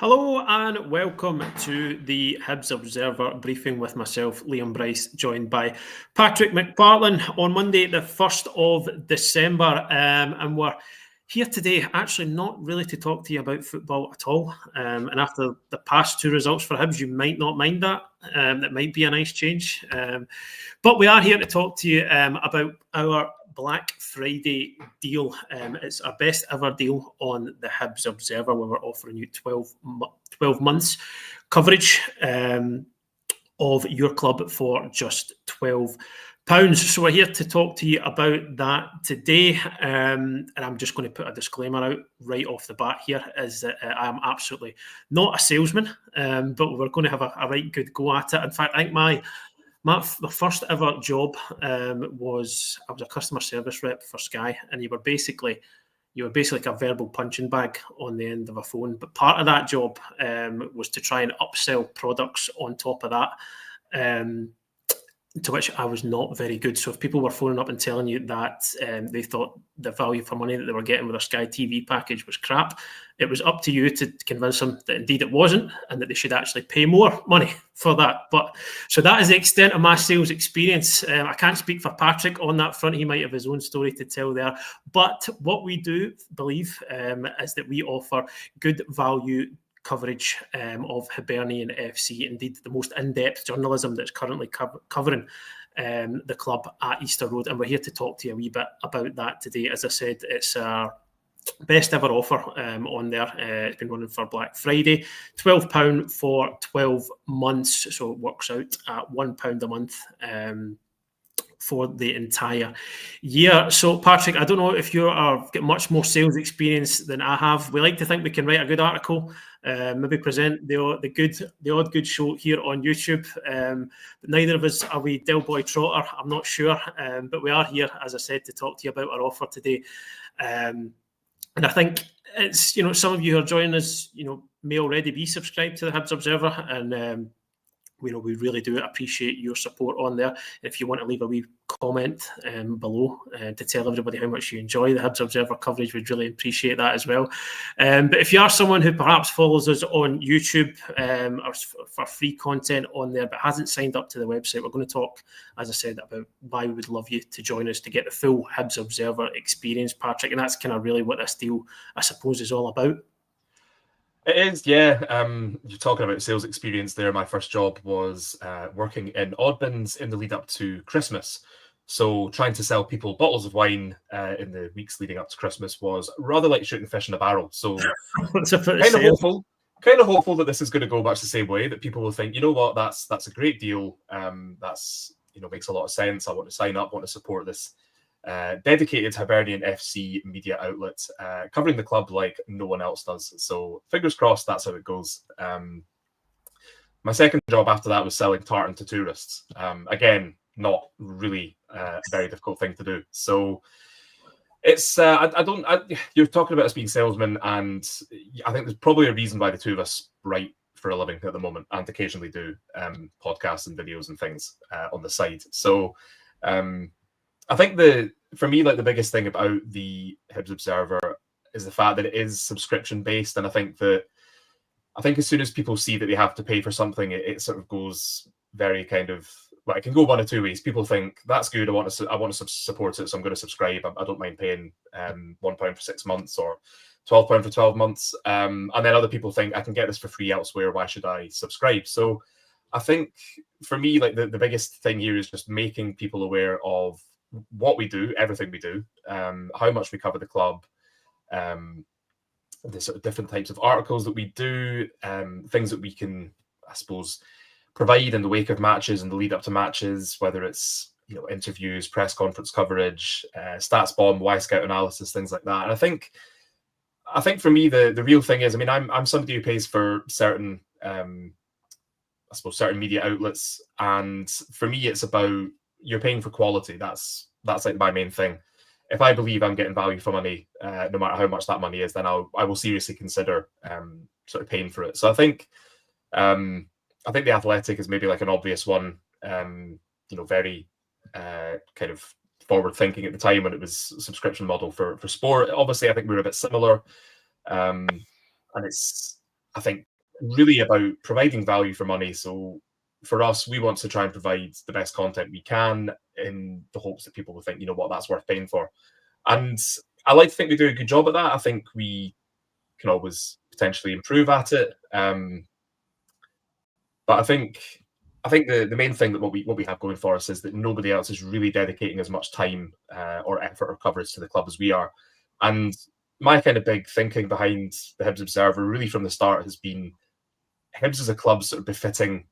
Hello and welcome to the Hibs Observer briefing with myself, Liam Bryce, joined by Patrick McPartlin on Monday, the 1st of December. And we're here today actually not really to talk to you about football at all. And after the past two results for Hibs, you might not mind that. That might be a nice change. But we are here to talk to you about our Black Friday deal. It's our best ever deal on the Hibs Observer, where we're offering you 12 months coverage of your club for just £12. So we're here to talk to you about that today. And I'm just going to put a disclaimer out right off the bat here, is that I am absolutely not a salesman, but we're going to have a right good go at it. In fact, I think my first ever job was I was a customer service rep for Sky, and you were basically like a verbal punching bag on the end of a phone. But part of that job was to try and upsell products on top of that, to which I was not very good. So if people were phoning up and telling you that they thought the value for money that they were getting with their Sky TV package was crap, it was up to you to convince them that indeed it wasn't, and that they should actually pay more money for that. But so that is the extent of my sales experience. I can't speak for Patrick on that front. He might have his own story to tell there. But what we do believe is that we offer good value coverage of Hibernian FC, indeed the most in-depth journalism that's currently covering the club at Easter Road, and we're here to talk to you a wee bit about that today. As I said, it's our best ever offer on there. It's been running for Black Friday, £12 for 12 months, so it works out at £1 a month for the entire year. So, Patrick, I don't know if you are get much more sales experience than I have. We like to think we can write a good article, maybe present the odd good show here on YouTube. But neither of us are we Del Boy Trotter. I'm not sure, but we are here, as I said, to talk to you about our offer today. And I think it's some of you who are joining us, may already be subscribed to the Hibs Observer, and we really do appreciate your support on there. If you want to leave a wee comment below to tell everybody how much you enjoy the Hibs Observer coverage, we'd really appreciate that as well. But if you are someone who perhaps follows us on YouTube or for free content on there but hasn't signed up to the website, we're going to talk, as I said, about why we would love you to join us to get the full Hibs Observer experience, Patrick. And that's kind of really what this deal, I suppose, is all about. It is, yeah. You're talking about sales experience there. My first job was working in odd bins in the lead up to Christmas. So trying to sell people bottles of wine in the weeks leading up to Christmas was rather like shooting fish in a barrel. So kind of hopeful that this is going to go much the same way, that people will think, you know what, that's a great deal. That's makes a lot of sense. I want to sign up, want to support this dedicated Hibernian FC media outlet covering the club like no one else does. So fingers crossed that's how it goes. My second job after that was selling tartan to tourists. Again, not really a very difficult thing to do. So it's you're talking about us being salesmen, and I think there's probably a reason why the two of us write for a living at the moment and occasionally do podcasts and videos and things on the side. So I think for me, the biggest thing about the Hibs Observer is the fact that it is subscription based, and I think as soon as people see that they have to pay for something, it sort of goes very kind of, well, it can go one of two ways. People think that's good, I want to support it, so I'm going to subscribe. I don't mind paying £1 for 6 months or £12 for 12 months, and then other people think I can get this for free elsewhere. Why should I subscribe? So I think for me, the biggest thing here is just making people aware of what we do, everything we do, how much we cover the club, the sort of different types of articles that we do, things that we can, I suppose, provide in the wake of matches and the lead up to matches, whether it's interviews, press conference coverage, stats bomb, Y-Scout analysis, things like that. And I think for me the real thing is, I'm somebody who pays for certain certain media outlets, and for me it's about, you're paying for quality. That's like my main thing. If I believe I'm getting value for money, no matter how much that money is, then I will seriously consider sort of paying for it. So I think the Athletic is maybe like an obvious one. Very kind of forward thinking at the time when it was a subscription model for sport. Obviously, I think we're a bit similar, and it's, I think, really about providing value for money. So for us, we want to try and provide the best content we can in the hopes that people will think, you know what, that's worth paying for. And I like to think we do a good job at that. I think we can always potentially improve at it. But I think the main thing that what we have going for us is that nobody else is really dedicating as much time or effort or coverage to the club as we are. And my kind of big thinking behind the Hibs Observer, really from the start, has been Hibs is a club sort of befitting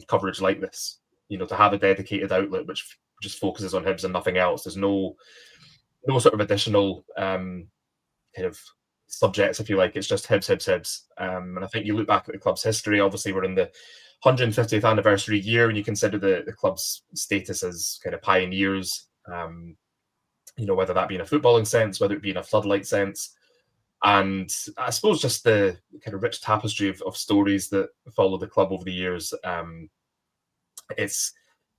coverage like this. You know, to have a dedicated outlet which just focuses on Hibs and nothing else. There's no sort of additional kind of subjects, if you like. It's just Hibs, Hibs, Hibs. And I think you look back at the club's history. Obviously, we're in the 150th anniversary year, and you consider the club's status as kind of pioneers. You know, whether that be in a footballing sense, whether it be in a floodlight sense. And I suppose just the kind of rich tapestry of stories that follow the club over the years. It's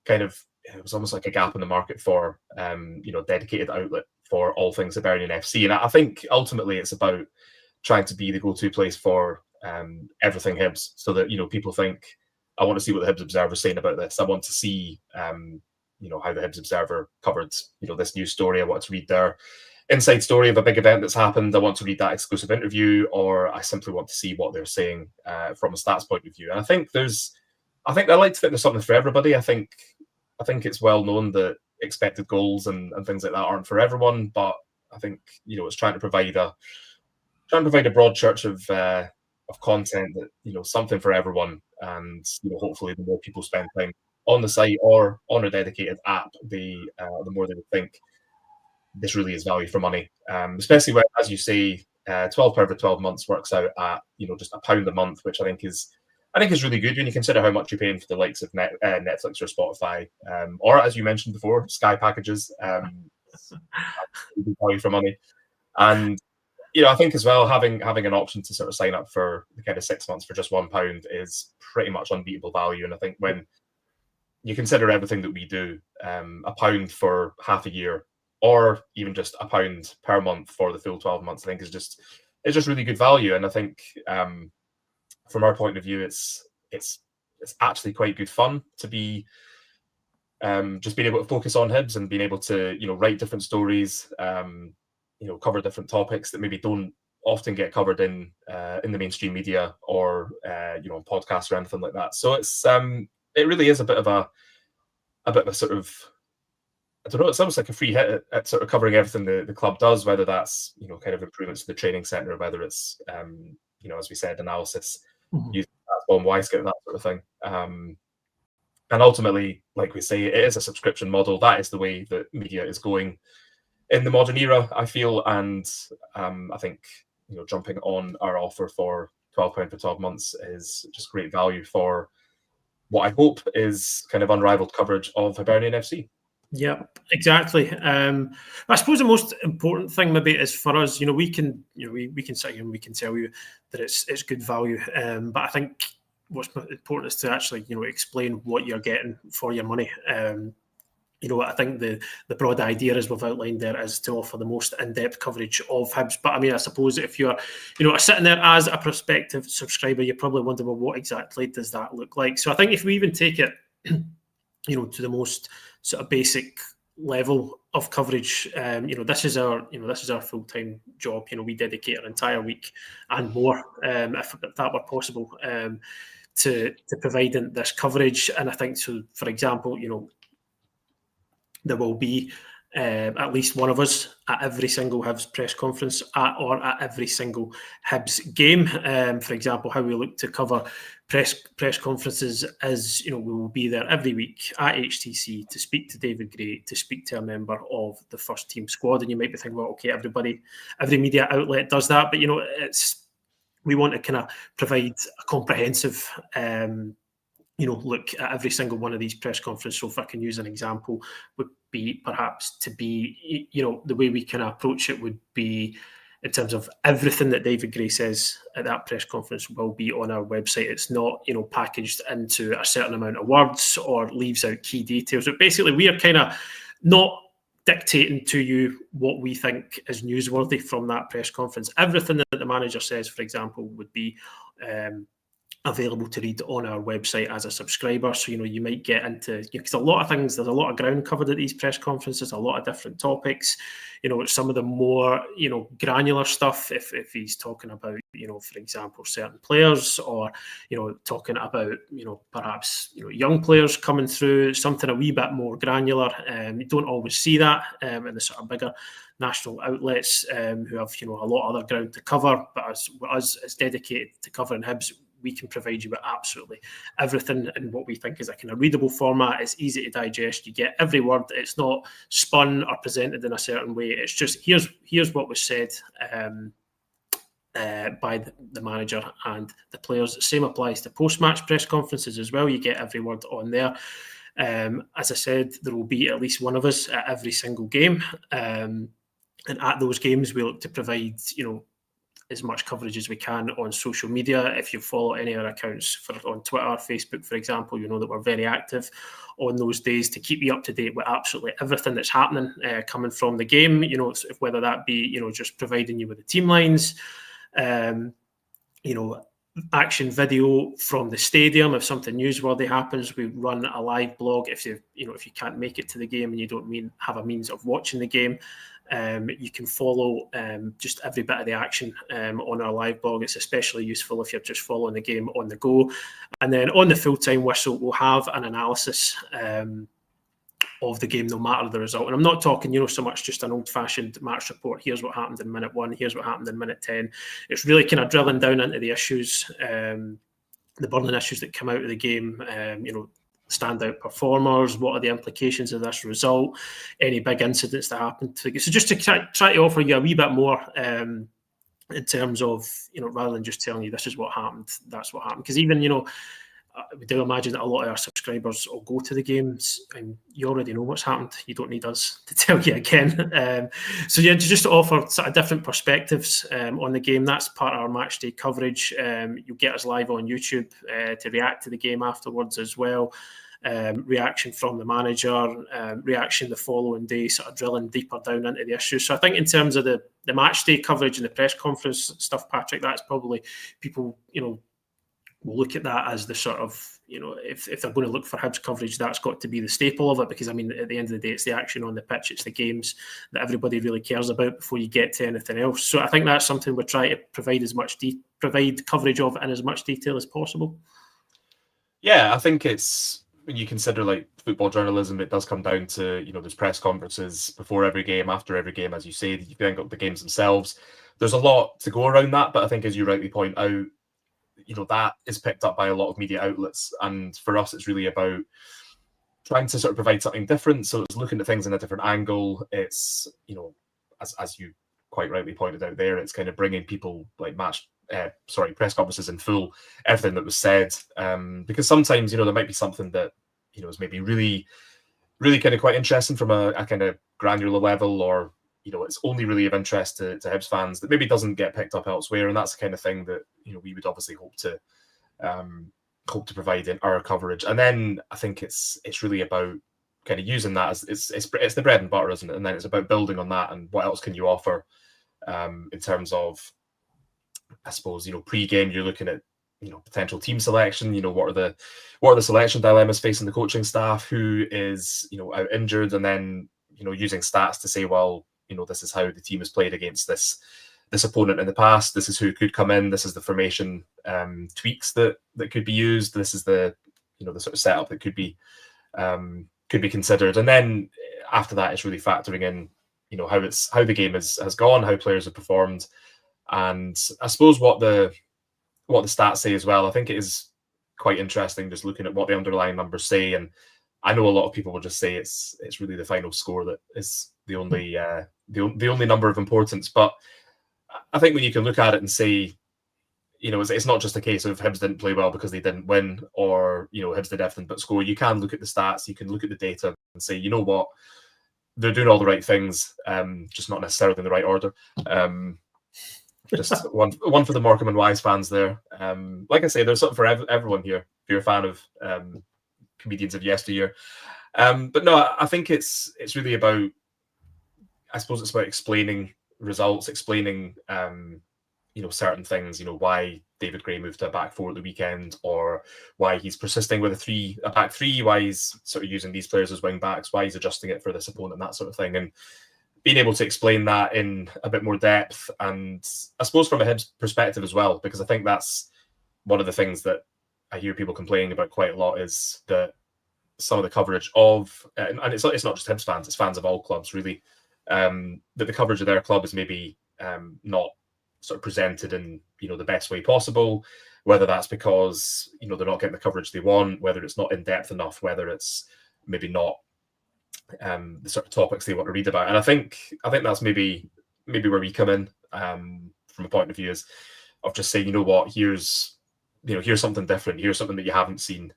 kind of, it was almost like a gap in the market for you know, dedicated outlet for all things Hibernian FC. And I think ultimately it's about trying to be the go-to place for everything Hibs, so that, you know, people think, I want to see what the Hibs Observer is saying about this. I want to see you know, how the Hibs Observer covered, you know, this news story. I want to read their inside story of a big event that's happened. I want to read that exclusive interview, or I simply want to see what they're saying from a stats point of view. And I think I like to think there's something for everybody. I think it's well known that expected goals and things like that aren't for everyone, but I think, you know, it's trying to provide a broad church of content that, you know, something for everyone. And, you know, hopefully the more people spend time on the site or on a dedicated app, the more they would think this really is value for money. Especially when, as you say, £12 for 12 months works out at, you know, just £1 a month, which I think is really good when you consider how much you're paying for the likes of Netflix or Spotify, or, as you mentioned before, Sky packages. Value for money. And, you know, I think as well, having an option to sort of sign up for the kind of 6 months for just £1 is pretty much unbeatable value. And I think when you consider everything that we do, £1 for half a year, or even just £1 per month for the full 12 months, I think is just really good value. And I think from our point of view, it's actually quite good fun to be just being able to focus on Hibs and being able to, you know, write different stories, you know, cover different topics that maybe don't often get covered in the mainstream media or you know, on podcasts or anything like that. So it really is a bit of a sort of, I don't know, it's almost like a free hit at sort of covering everything the club does, whether that's, you know, kind of improvements to the training centre, whether it's you know, as we said, analysis, using Bomb Wisecout, that sort of thing. And ultimately, like we say, it is a subscription model. That is the way that media is going in the modern era, I feel. And I think, you know, jumping on our offer for £12 for 12 months is just great value for what I hope is kind of unrivaled coverage of Hibernian FC. Yeah, exactly. I suppose the most important thing maybe is for us, you know, we can sit here and we can tell you that it's good value. But I think what's important is to actually, you know, explain what you're getting for your money. You know, I think the broad idea, as we've outlined there, is to offer the most in-depth coverage of Hibs. But I mean, I suppose if you're, you know, sitting there as a prospective subscriber, you're probably wondering, well, what exactly does that look like? So I think if we even take it, you know, to the most sort of basic level of coverage, you know, this is our full-time job. You know, we dedicate our entire week and more, if that were possible, to providing this coverage. And I think so. For example, you know, there will be at least one of us at every single Hibs press conference or at every single Hibs game. For example, how we look to cover press conferences is, you know, we will be there every week at HTC to speak to David Gray, to speak to a member of the first team squad. And you might be thinking, well, okay, every media outlet does that, but, you know, we want to kind of provide a comprehensive you know, look at every single one of these press conferences. So if I can use an example, would be perhaps to be, you know, the way we can approach it would be in terms of everything that David Gray says at that press conference will be on our website. It's not, you know, packaged into a certain amount of words or leaves out key details. But basically, we are kind of not dictating to you what we think is newsworthy from that press conference. Everything that the manager says, for example, would be available to read on our website as a subscriber. So, you might get into, because a lot of things, there's a lot of ground covered at these press conferences, a lot of different topics, some of the more, granular stuff, if he's talking about, for example, certain players, or, talking about, perhaps, young players coming through, something a wee bit more granular. You don't always see that in the sort of bigger national outlets who have, a lot of other ground to cover, but as dedicated to covering Hibs, we can provide you with absolutely everything in what we think is a kind of readable format. It's easy to digest. You get every word. It's not spun or presented in a certain way. It's just here's what was said by the manager and the players. Same applies to post-match press conferences as well. You get every word on there. As I said, there will be at least one of us at every single game. And at those games, we look to provide, as much coverage as we can on social media. If you follow any of our accounts on Twitter, Facebook, for example, you know that we're very active on those days to keep you up to date with absolutely everything that's happening coming from the game. Whether that be just providing you with the team lines, action video from the stadium. If something newsworthy happens, we run a live blog. If you can't make it to the game and you don't have a means of watching the game, you can follow just every bit of the action on our live blog. It's especially useful if you're just following the game on the go. And then on the full-time whistle, we'll have an analysis of the game, no matter the result. And I'm not talking, so much just an old-fashioned match report. Here's what happened in minute 1. Here's what happened in minute 10. It's really kind of drilling down into the issues, the burning issues that come out of the game. Standout performers, what are the implications of this result, any big incidents that happened to. So just to try to offer you a wee bit more in terms of, rather than just telling you this is what happened, that's what happened. Because even, we do imagine that a lot of our subscribers will go to the games and you already know what's happened. You don't need us to tell you again. So yeah, just to offer sort of different perspectives on the game. That's part of our match day coverage. You'll get us live on YouTube to react to the game afterwards as well. Reaction from the manager, reaction the following day, sort of drilling deeper down into the issues. So I think in terms of the match day coverage and the press conference stuff, Patrick, that's probably people, we'll look at that as the sort of, if they're going to look for Hibs coverage, that's got to be the staple of it, because, at the end of the day, it's the action on the pitch, it's the games that everybody really cares about before you get to anything else. So I think that's something we're trying to provide provide coverage of in as much detail as possible. Yeah, I think it's, when you consider like football journalism, it does come down to, there's press conferences before every game, after every game, as you say, you then got the games themselves. There's a lot to go around that, but I think, as you rightly point out, that is picked up by a lot of media outlets. And for us, it's really about trying to sort of provide something different. So it's looking at things in a different angle. It's, as you quite rightly pointed out there, it's kind of bringing people like press conferences in full, everything that was said. Because sometimes, there might be something that, is maybe really, really kind of quite interesting from a kind of granular level, or, it's only really of interest to Hibs fans that maybe doesn't get picked up elsewhere. And that's the kind of thing that, we would obviously hope to provide in our coverage. And then I think it's really about kind of using that as it's the bread and butter, isn't it? And then it's about building on that, and what else can you offer in terms of, I suppose, pre-game, you're looking at, potential team selection, what are the selection dilemmas facing the coaching staff, who is, out injured, and then, using stats to say, well, this is how the team has played against this opponent in the past. This is who could come in. This is the formation tweaks that could be used. This is the the sort of setup that could be considered. And then after that, it's really factoring in how the game has gone, how players have performed, and I suppose what the stats say as well. I think it is quite interesting just looking at what the underlying numbers say. And I know a lot of people will just say it's really the final score that is the only number of importance. But I think when you can look at it and say, it's not just a case of Hibs didn't play well because they didn't win, or Hibs did everything but score. You can look at the stats, you can look at the data and say, you know what, they're doing all the right things, just not necessarily in the right order. Just one for the Morecambe and Wise fans there. Like I say, there's something for everyone here, if you're a fan of comedians of yesteryear. But no, I think it's really about, I suppose it's about explaining results, explaining certain things, why David Gray moved to a back four at the weekend, or why he's persisting with a back three, why he's sort of using these players as wing backs, why he's adjusting it for this opponent, that sort of thing. And being able to explain that in a bit more depth, and I suppose from a Hibs perspective as well, because I think that's one of the things that I hear people complaining about quite a lot, is that some of the coverage of, and it's not just Hibs fans, it's fans of all clubs really, that the coverage of their club is maybe not sort of presented in the best way possible, whether that's because they're not getting the coverage they want, whether it's not in depth enough, whether it's maybe not the sort of topics they want to read about. And I think that's maybe where we come in, from a point of view of just saying, here's something different, here's something that you haven't seen.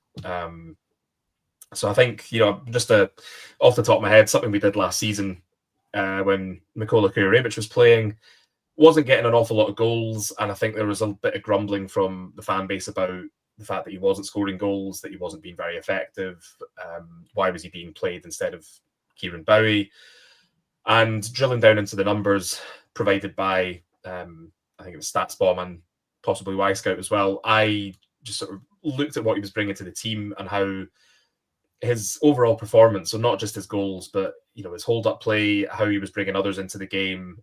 So I think, just off the top of my head, something we did last season when Mikola Kurevic was playing, wasn't getting an awful lot of goals, and I think there was a bit of grumbling from the fan base about the fact that he wasn't scoring goals, that he wasn't being very effective. Why was he being played instead of Kieran Bowie? And drilling down into the numbers provided by, I think it was StatsBomb and possibly Y-Scout as well, I just sort of looked at what he was bringing to the team and how his overall performance, so not just his goals, but his hold-up play, how he was bringing others into the game,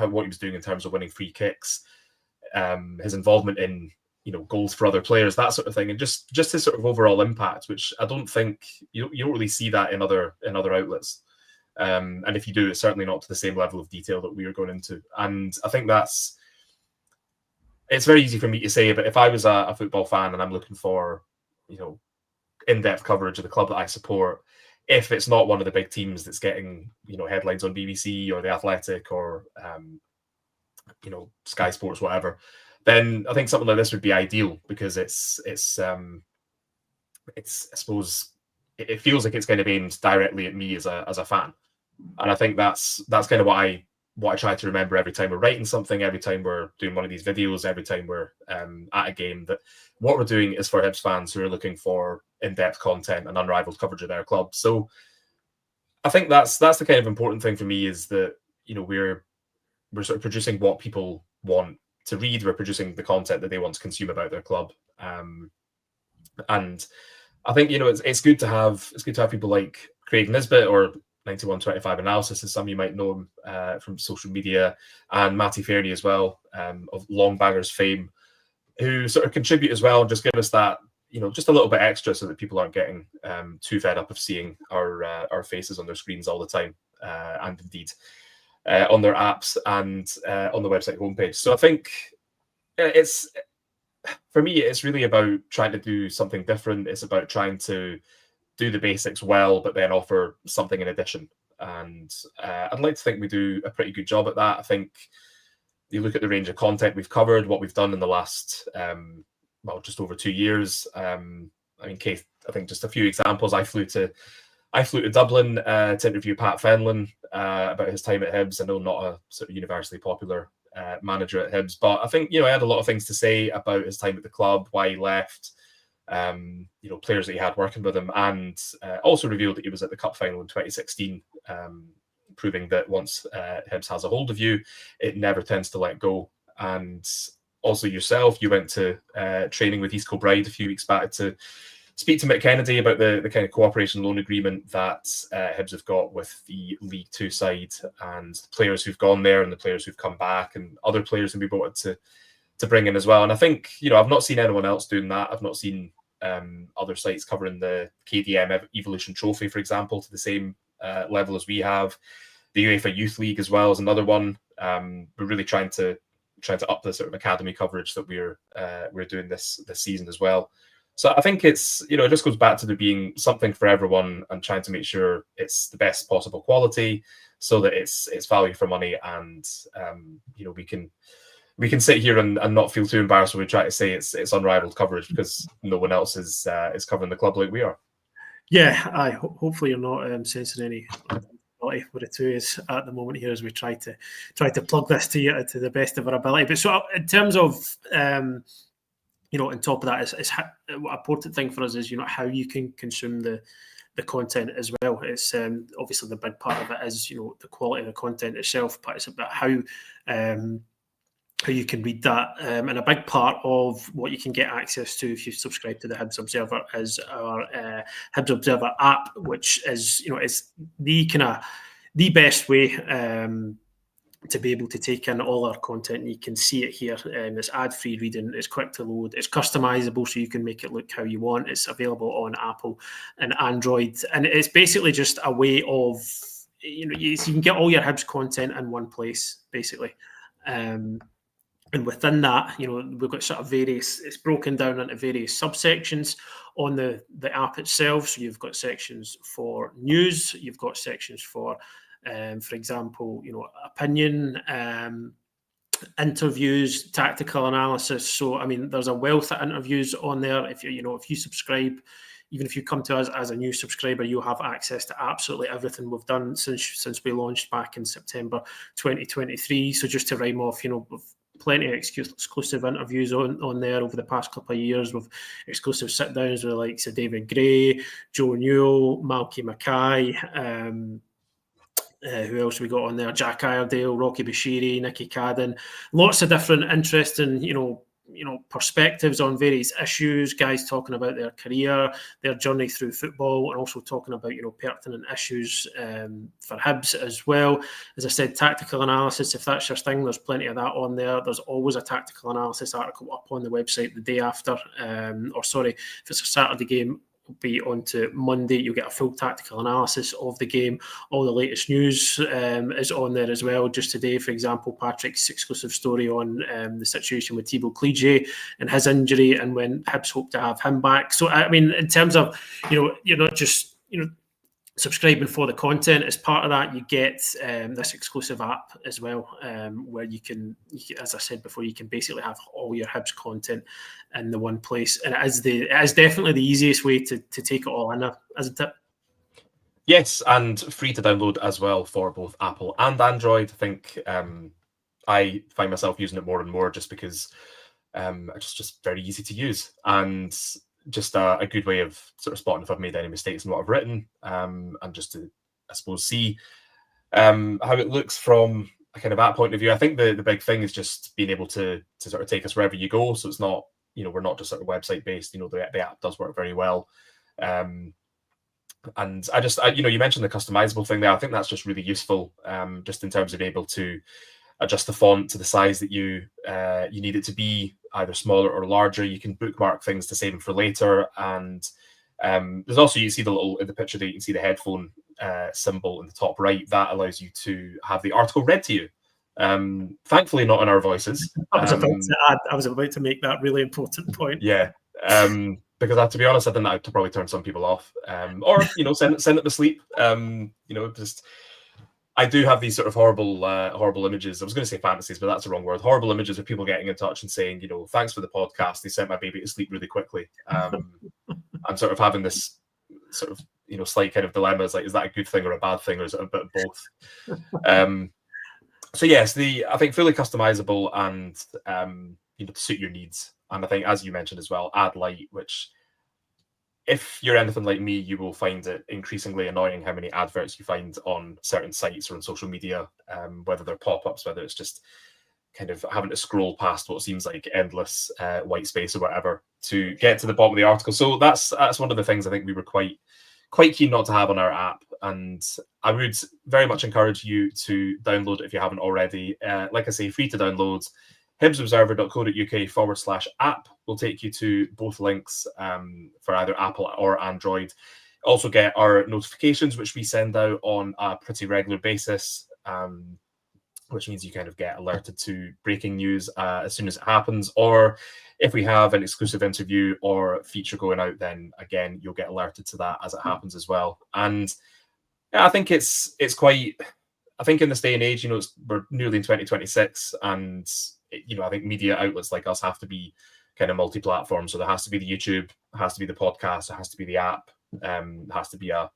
what he was doing in terms of winning free kicks, his involvement in goals for other players, that sort of thing, and just his sort of overall impact, which I don't think you don't really see that in other outlets, and if you do, it's certainly not to the same level of detail that we are going into. And I think it's very easy for me to say, but if I was a football fan and I'm looking for in-depth coverage of the club that I support, if it's not one of the big teams that's getting headlines on BBC or The Athletic or Sky Sports, whatever, then I think something like this would be ideal, because it's I suppose it feels like it's kind of aimed directly at me as a fan, and I think that's kind of what I try to remember every time we're writing something, every time we're doing one of these videos, every time we're at a game, that what we're doing is for Hibs fans who are looking for in-depth content and unrivaled coverage of their club. So I think that's the kind of important thing for me, is that we're sort of producing what people want to read. We're producing the content that they want to consume about their club, and I think it's good to have people like Craig Nisbet, or 9125 Analysis, as some of you might know him from social media, and Matty Fairney as well, of Long Bangers fame, who sort of contribute as well and just give us that, just a little bit extra, so that people aren't getting too fed up of seeing our faces on their screens all the time, and indeed on their apps and on the website homepage. So I think for me, it's really about trying to do something different. It's about trying to do the basics well, but then offer something in addition. And I'd like to think we do a pretty good job at that. I think you look at the range of content we've covered, what we've done in the last, just over 2 years. Keith, I think just a few examples. I flew to Dublin to interview Pat Fenlon about his time at Hibs. I know not a sort of universally popular manager at Hibs, but I think, he had a lot of things to say about his time at the club, why he left, players that he had working with him, and also revealed that he was at the cup final in 2016, proving that once Hibs has a hold of you, it never tends to let go. And also yourself, you went to training with East Kilbride a few weeks back to speak to Mick Kennedy about the kind of cooperation loan agreement that Hibs have got with the League Two side, and the players who've gone there and the players who've come back, and other players who we wanted to bring in as well. And I think, I've not seen anyone else doing that. I've not seen other sites covering the KDM Evolution Trophy, for example, to the same level as we have. The UEFA Youth League as well is another one. We're really trying to up the sort of academy coverage that we're doing this season as well. So I think it's, it just goes back to there being something for everyone, and trying to make sure it's the best possible quality, so that it's value for money, and we can sit here and not feel too embarrassed when we try to say it's unrivaled coverage, because no one else is covering the club like we are. Yeah, hopefully you're not sensing any what it is at the moment here, as we try to plug this to you to the best of our ability. But so in terms of on top of that, is what an important thing for us is how you can consume the content as well. It's obviously the big part of it is the quality of the content itself, but it's about how how you can read that. And a big part of what you can get access to if you subscribe to the Hibs Observer is our Hibs Observer app, which is, it's the best way to be able to take in all our content. You can see it here. It's ad-free reading. It's quick to load. It's customizable, so you can make it look how you want. It's available on Apple and Android, and it's basically just a way of, you can get all your Hibs content in one place, basically. And within that, we've got sort of it's broken down into various subsections on the app itself. So you've got sections for news, you've got sections for example, opinion, interviews, tactical analysis. So, I mean, there's a wealth of interviews on there. If you subscribe, even if you come to us as a new subscriber, you'll have access to absolutely everything we've done since we launched back in September 2023. So just to rhyme off, plenty of exclusive interviews on there over the past couple of years, with exclusive sit-downs with the likes of David Gray, Joe Newell, Malky Mackay, who else we got on there? Jack Iredale, Rocky Bashiri, Nicky Cadden. Lots of different interesting, perspectives on various issues, guys talking about their career, their journey through football, and also talking about, pertinent issues for Hibs as well. As I said, tactical analysis, if that's your thing, there's plenty of that on there. There's always a tactical analysis article up on the website the day after, if it's a Saturday game, be on to Monday. You'll get a full tactical analysis of the game. All the latest news is on there as well. Just today, for example, Patrick's exclusive story on the situation with Thibaut Clige and his injury, and when Hibs hope to have him back. So, I mean, in terms of, you're not just, subscribing for the content. As part of that, you get this exclusive app as well, where you can, as I said before, you can basically have all your Hibs content in the one place, and it is definitely the easiest way to take it all in, isn't it? Yes, and free to download as well for both Apple and Android. I think I find myself using it more and more just because it's just very easy to use, and just a good way of sort of spotting if I've made any mistakes in what I've written, and just to, I suppose, see how it looks from a kind of that point of view. I think the big thing is just being able to sort of take us wherever you go. So it's not, we're not just sort of website based. The app does work very well. And you mentioned the customizable thing there. I think that's just really useful, just in terms of being able to adjust the font to the size that you need it to be, either smaller or larger. You can bookmark things to save them for later. And there's also, you see in the picture there, you can see the headphone symbol in the top right. That allows you to have the article read to you. Thankfully, not in our voices. I was about to make that really important point. Yeah. Because to be honest, I think that would probably turn some people off, or send it to sleep. I do have these sort of horrible images. I was going to say fantasies, but that's the wrong word. Horrible images of people getting in touch and saying, thanks for the podcast. They sent my baby to sleep really quickly. I'm sort of having this sort of slight kind of dilemma. Is like, is that a good thing or a bad thing, or is it a bit of both? So yes, I think fully customizable and to suit your needs. And I think, as you mentioned as well, Ad Light, which, if you're anything like me, you will find it increasingly annoying how many adverts you find on certain sites or on social media, whether they're pop-ups, whether it's just kind of having to scroll past what seems like endless white space or whatever to get to the bottom of the article. So that's one of the things I think we were quite keen not to have on our app. And I would very much encourage you to download it if you haven't already. Like I say, free to download. hibsobserver.co.uk/app will take you to both links for either Apple or Android. Also get our notifications, which we send out on a pretty regular basis, which means you kind of get alerted to breaking news as soon as it happens. Or if we have an exclusive interview or feature going out, then again, you'll get alerted to that as it happens as well. And yeah, I think it's quite, I think in this day and age, we're nearly in 2026, and I think media outlets like us have to be kind of multi-platform. So there has to be the YouTube, has to be the podcast, there has to be the app, has to be a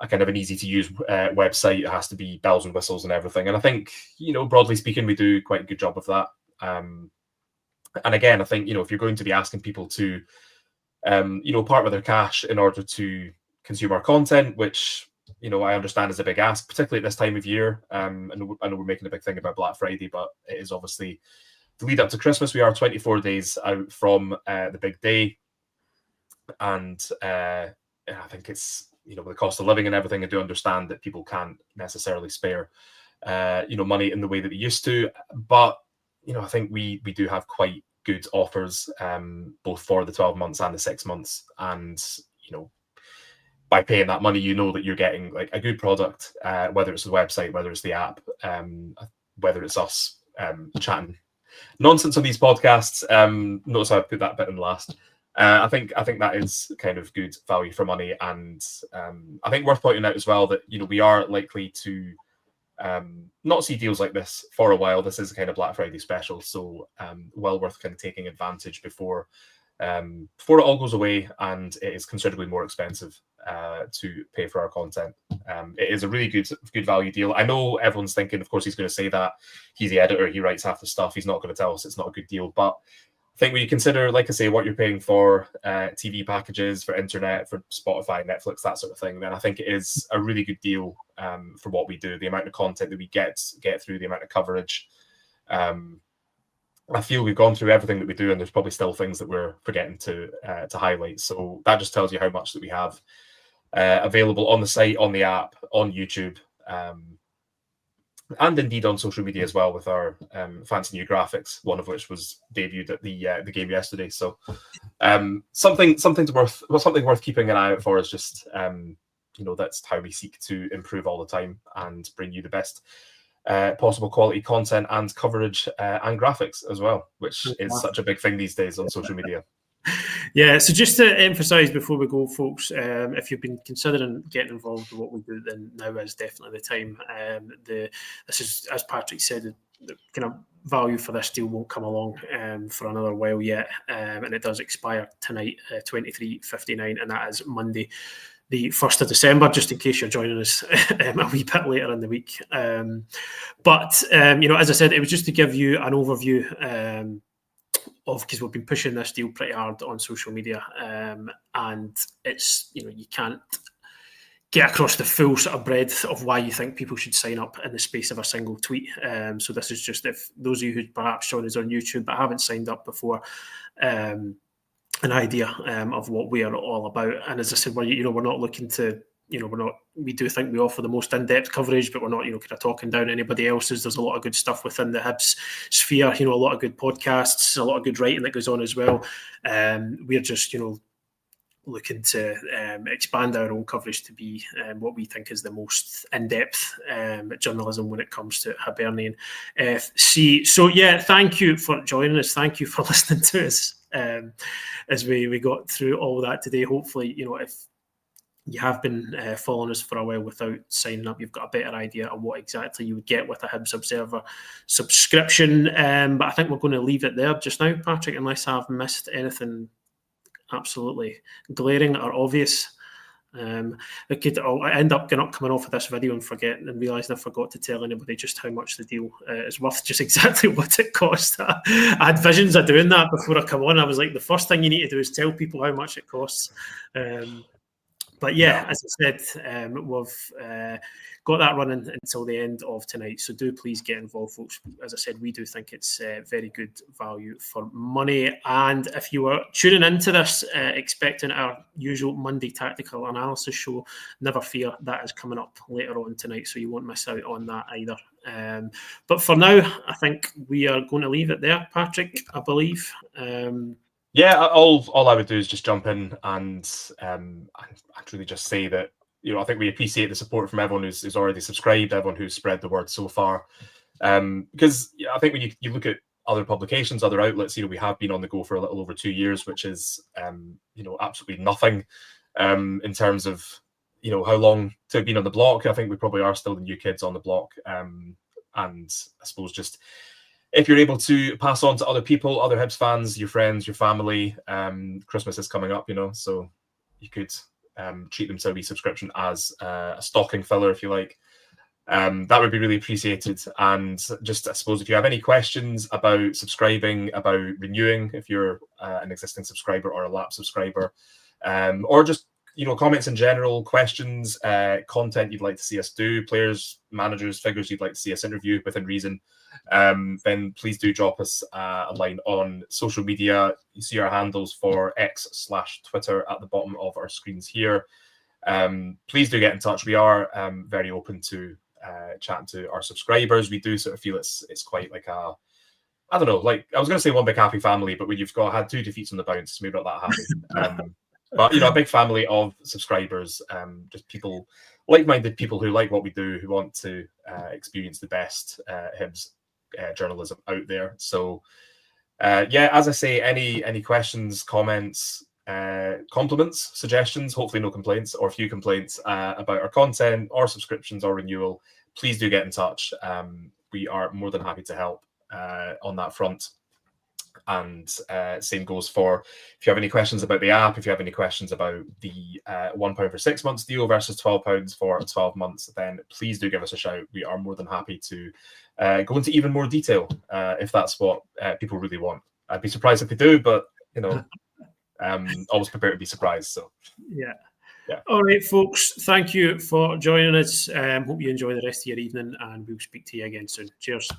kind of an easy to use website. It has to be bells and whistles and everything. And I think, broadly speaking, we do quite a good job of that. And again, I think, if you're going to be asking people to, part with their cash in order to consume our content, which I understand is a big ask, particularly at this time of year. I know we're making a big thing about Black Friday, but it is obviously the lead up to Christmas. We are 24 days out from the big day. And I think it's, with the cost of living and everything, I do understand that people can't necessarily spare, money in the way that they used to. But, I think we do have quite good offers, both for the 12 months and the 6 months. And, by paying that money, that you're getting like a good product, whether it's the website, whether it's the app, whether it's us chatting nonsense on these podcasts. Notice I put that bit in last. I think that is kind of good value for money, and I think worth pointing out as well that we are likely to not see deals like this for a while. This is a kind of Black Friday special, so well worth kind of taking advantage before it all goes away and it is considerably more expensive to pay for our content. It is a really good value deal. I know everyone's thinking, of course, he's going to say that he's the editor, he writes half the stuff, he's not going to tell us it's not a good deal. But I think when you consider, like I say, what you're paying for TV packages, for internet, for Spotify, Netflix, that sort of thing, then I think it is a really good deal for what we do, the amount of content that we get through, the amount of coverage. I feel we've gone through everything that we do, and there's probably still things that we're forgetting to highlight. So that just tells you how much that we have available on the site, on the app, on YouTube, and indeed on social media as well, with our fancy new graphics, one of which was debuted at the game yesterday. So something worth keeping an eye out for is just that's how we seek to improve all the time and bring you the best possible quality content and coverage and graphics as well, which is such a big thing these days on social media. Yeah, so just to emphasise before we go, folks, if you've been considering getting involved with what we do, then now is definitely the time. This is, as Patrick said, the kind of value for this deal won't come along for another while yet, and it does expire tonight, 23:59, and that is Monday, the 1st of December, just in case you're joining us a wee bit later in the week. But as I said, it was just to give you an overview because we've been pushing this deal pretty hard on social media, and it's, you can't get across the full sort of breadth of why you think people should sign up in the space of a single tweet. So this is just, if those of you who perhaps join us on YouTube but haven't signed up before, an idea of what we are all about. And as I said, we're not looking to, we do think we offer the most in-depth coverage, but we're not, kind of talking down anybody else's. There's a lot of good stuff within the Hibs sphere, a lot of good podcasts, a lot of good writing that goes on as well. We're just, looking to expand our own coverage to be what we think is the most in-depth journalism when it comes to Hibernian FC. So yeah, thank you for joining us. Thank you for listening to us as we got through all that today. Hopefully, if you have been following us for a while without signing up, you've got a better idea of what exactly you would get with a Hibs Observer subscription. But I think we're going to leave it there just now, Patrick, unless I've missed anything absolutely glaring or obvious. I end up coming off of this video and realising I forgot to tell anybody just how much the deal is worth, just exactly what it cost. I had visions of doing that before I come on. I was like, the first thing you need to do is tell people how much it costs. But yeah, as I said, we've got that running until the end of tonight. So do please get involved, folks. As I said, we do think it's very good value for money. And if you were tuning into this expecting our usual Monday tactical analysis show, never fear, that is coming up later on tonight. So you won't miss out on that either. But for now, I think we are going to leave it there, Patrick, I believe. Yeah, all I would do is just jump in and I'd really just say that, I think we appreciate the support from everyone who's already subscribed, everyone who's spread the word so far. Because I think when you look at other publications, other outlets, we have been on the go for a little over 2 years, which is, absolutely nothing in terms of, how long to have been on the block. I think we probably are still the new kids on the block. And I suppose just, if you're able to pass on to other people, other Hibs fans, your friends, your family, Christmas is coming up, so you could treat them to a wee subscription as a stocking filler, if you like. That would be really appreciated. And just, I suppose, if you have any questions about subscribing, about renewing, if you're an existing subscriber or a lapsed subscriber, or just comments in general, questions, content you'd like to see us do, players, managers, figures you'd like to see us interview within reason, then please do drop us a line on social media. You see our handles for X/Twitter at the bottom of our screens here. Please do get in touch. We are very open to chatting to our subscribers. We do sort of feel it's quite like a, I don't know, like I was going to say one big happy family, but when you've had 2 defeats on the bounce, maybe not that happy. But a big family of subscribers, just people, like-minded people who like what we do, who want to experience the best Hibs journalism out there. So, as I say, any questions, comments, compliments, suggestions, hopefully no complaints or few complaints about our content or subscriptions or renewal, please do get in touch. We are more than happy to help on that front. And same goes for if you have any questions about the app, if you have any questions about the £1 for 6 months deal versus £12 for 12 months, then please do give us a shout. We are more than happy to go into even more detail if that's what people really want. I'd be surprised if they do, but always prepared to be surprised. So yeah. All right, folks. Thank you for joining us. Hope you enjoy the rest of your evening, and we'll speak to you again soon. Cheers.